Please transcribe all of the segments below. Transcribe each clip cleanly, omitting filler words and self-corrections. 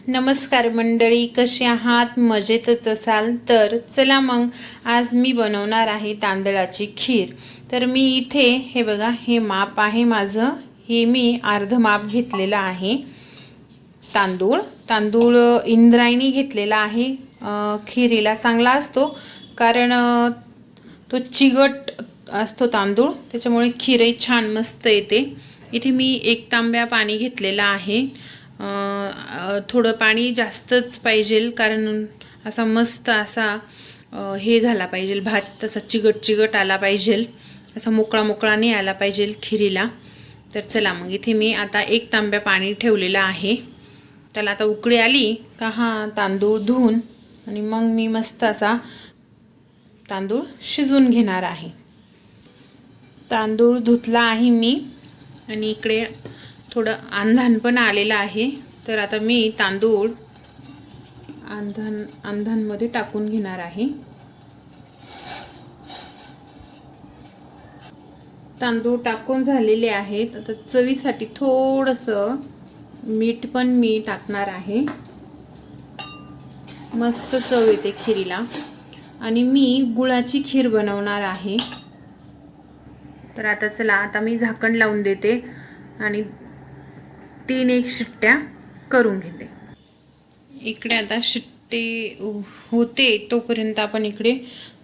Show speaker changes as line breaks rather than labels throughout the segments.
नमस्कार मंडळी, कसे आहात? मजेतच असाल तर चला मग आज मी बनवणार आहे तांदळाची खीर। तर मी इथे हे बघा, हे माप आहे माझं, हे मी अर्ध माप घेतलेलं आहे। तांदूळ इंद्रायणी घेतलेला आहे। खीरीला चांगला असतो कारण तो चिगट असतो तांदूळ, त्याच्यामुळे खीरही छान मस्त येते। इथे मी 1 तांब्या पाणी घेतलेला आहे। थोडं पाणी जास्तच पाहिजे कारण असा मस्त असा हे झाला पाहिजे, भात तसा चिगट आला पाहिजे, असा मोकळा नाही आला पाहिजे खिरीला। तर चला मग इथे मी आता 1 तांब्या पाणी ठेवलेलं आहे। त्याला आता उकळी आली का हा तांदूळ धुवून आणि मग मी मस्त असा तांदूळ शिजवून घेणार आहे। तांदूळ धुतला आहे मी आणि इकडे थोडं अंधान पण आलेलं आहे। तर आता मी तांदूळ अंधांमध्ये टाकून घेणार आहे। तांदूळ टाकून झालेले आहेत। आता चवीसाठी थोडंसं मीठ पण मी टाकणार आहे, मस्त चव येते खिरीला। आणि मी गुळाची खीर बनवणार आहे। तर आता चला, आता मी झाकण लावून देते आणि 3-1 शिट्ट्या करून घेते। इकडे आता शिट्टी होते तोपर्यंत आपण इकडे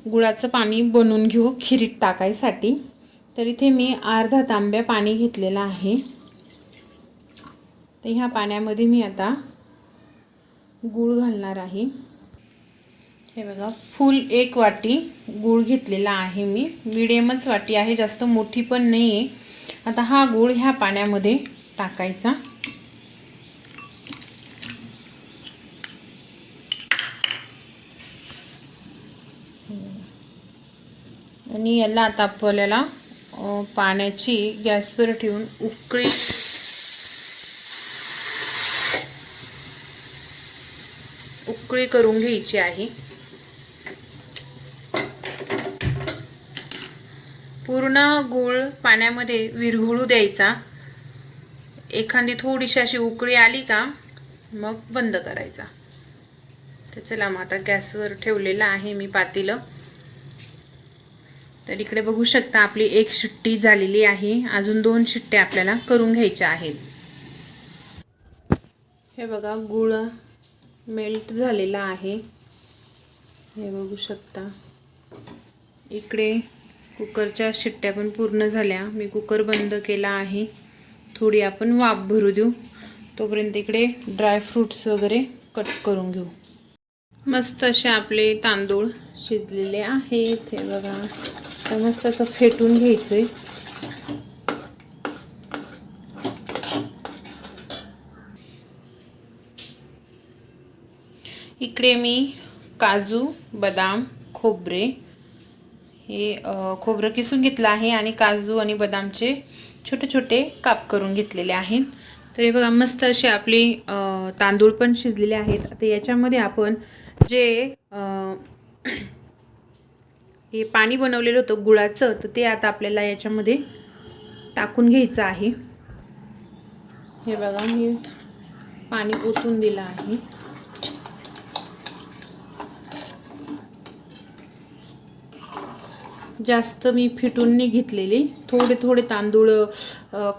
गुळाचं पाणी बनवून घेऊ खिरीत टाकायसाठी। तर इथे मी अर्धा तांब्या पाणी घेतलेला आहे। तर ह्या पाण्यामध्ये मी आता गूळ घालणार आहे। हे बघा, फुल 1 वाटी गूळ घेतलेला आहे मी, मीडियमच वाटी आहे, जास्त मोठी पण नाही आहे। आता हा गूळ ह्या पाण्यामध्ये टाकायचा आणि याला आता आपल्याला पाण्याची गॅसवर ठेवून उकळी करून घ्यायची आहे। पूर्ण गूळ पाण्यामध्ये विरघळू द्यायचा। एखादी थोडीशी अशी उकळी आली का मग बंद करायचा। तर चला मग आता गॅसवर ठेवलेला आहे मी पातेलं। तर इकडे बघू शकता आपली 1 शिट्टी झालेली आहे, अजून 2 शिट्ट्या आपल्याला करून घ्यायच्या आहेत। हे बघा, गूळ मेल्ट झालेला आहे, हे बघू शकता। इकडे कुकरच्या शिट्ट्या पण पूर्ण झाल्या, मी कुकर बंद केला आहे। थोडी आपण वाफ भरू देऊ, तोपर्यंत इकडे ड्राय फ्रूट्स वगैरे कट करून घेऊ। मस्त असे आपले तांदूळ शिजलेले आहेत, हे बघा। तर मस्त असं फेटून घ्यायचंय। इकडे मी काजू, बदाम, खोबरे, हे खोबरं किसून घेतलं आहे आणि काजू आणि बदामचे छोटे छोटे काप करून घेतलेले आहेत। तर हे बघा, मस्त असे आपले तांदूळ पण शिजलेले आहेत। आता याच्यामध्ये आपण जे हे पाणी बनवलेलं होतं गुळाचं, तर ते आता आपल्याला याच्यामध्ये टाकून घ्यायचं आहे। हे बघा, मी पाणी ओतून दिलं आहे। जास्त मी फिटून नाही घेतलेली, थोडे तांदूळ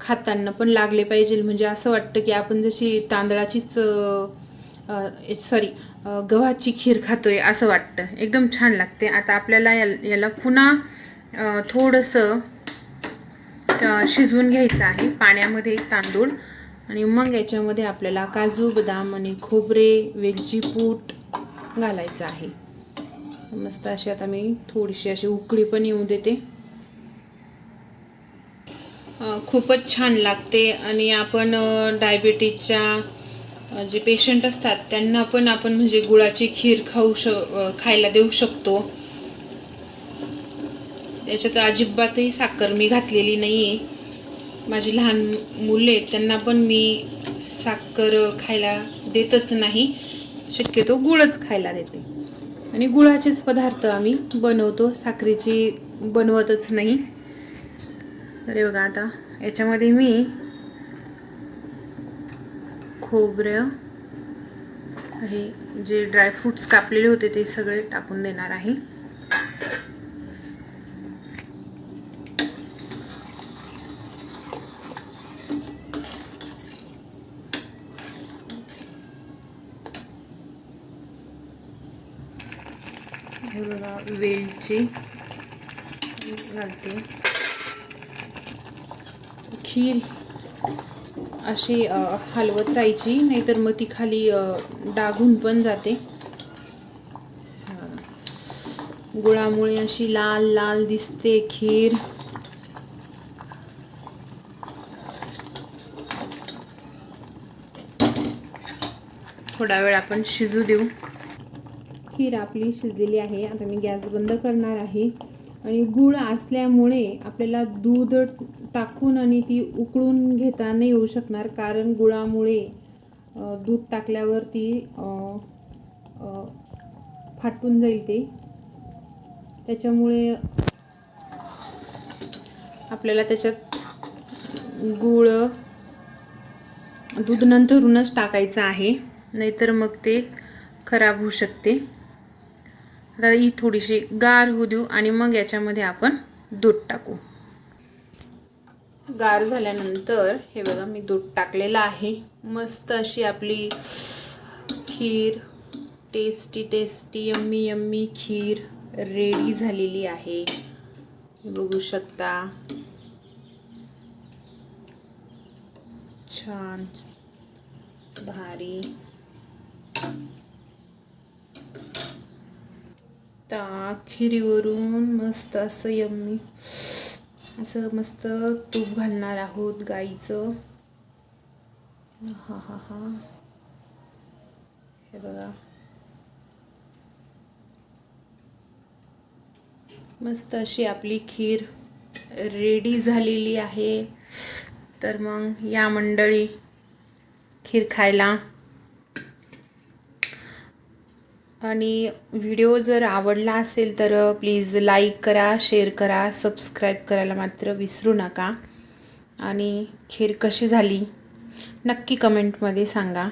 खाताना पण लागले पाहिजे, म्हणजे असं वाटतं की आपण जशी तांदळाचीच गव्हाची खीर खातोय असं वाटतं, एकदम छान लागते। आता आपल्याला याला पुन्हा थोडंसं शिजवून घ्यायचं आहे पाण्यामध्ये तांदूळ, आणि मग याच्यामध्ये आपल्याला काजू, बदाम आणि खोबरे, वेलची पूड घालायचं आहे। मस्त अशी आता मी थोडीशी अशी उकळी पण येऊ देते। खूपच छान लागते आणि आपण डायबिटीजच्या जे पेशंट असतात त्यांना पण आपण म्हणजे गुळाची खीर खायला देऊ शकतो। याच्यात अजिबातही साखर मी घातलेली नाहीये। माझी लहान मुले त्यांना पण मी साखर खायला देतच नाही, शक्यतो गुळच खायला देते। आणि गुळाचेच पदार्थ आम्ही बनवतो, साखरेची बनवतच नाही। तर बघा, आता याच्यामध्ये मी खोबरं, हे जे ड्रायफ्रूट्स कापलेले होते ते सगळे टाकून देणार आहे. हे बघा वेलची घालते. खीर अशी हलवत राहायची, नाहीतर मग ती खाली डागून पण जाते. गुळामुळे अशी लाल लाल दिसते खीर. थोडा वेळ आपण शिजू देऊ. खीर आपली शिजलेली आहे. आता मी गॅस बंद करणार आहे. आणि गूळ असल्यामुळे आपल्याला दूध टाकून आणि ती उकळून घेता नाही येऊ शकणार, कारण गुळामुळे दूध टाकल्यावर ती फाटून जाईल ते. त्याच्यामुळे आपल्याला त्याच्यात गूळ दूध नंतरूनच टाकायचं आहे, नाहीतर मग ते खराब होऊ शकते. आता ही थोडीशी गार होऊ देऊ आणि मग याच्यामध्ये आपण दूध टाकू. गार झाल्यानंतर हे बघा मी दूध टाकलेलं आहे. मस्त अशी आपली खीर, टेस्टी टेस्टी यम्मी यम्मी खीर रेडी झालेली आहे. बघू शकता, छान भारी. खिरीवरून मस्त असं यम्मी असं मस्त तूप घालणार आहोत गाईचं. हा हा हा, हे बघा मस्त अशी आपली खीर रेडी झालेली आहे. तर मग या मंडळी खीर खायला. आणि व्हिडिओ जर आवडला असेल तर प्लीज लाईक करा, शेअर करा, सबस्क्राईब करायला मात्र विसरू नका. आणि खीर कशी झाली नक्की कमेंटमध्ये सांगा.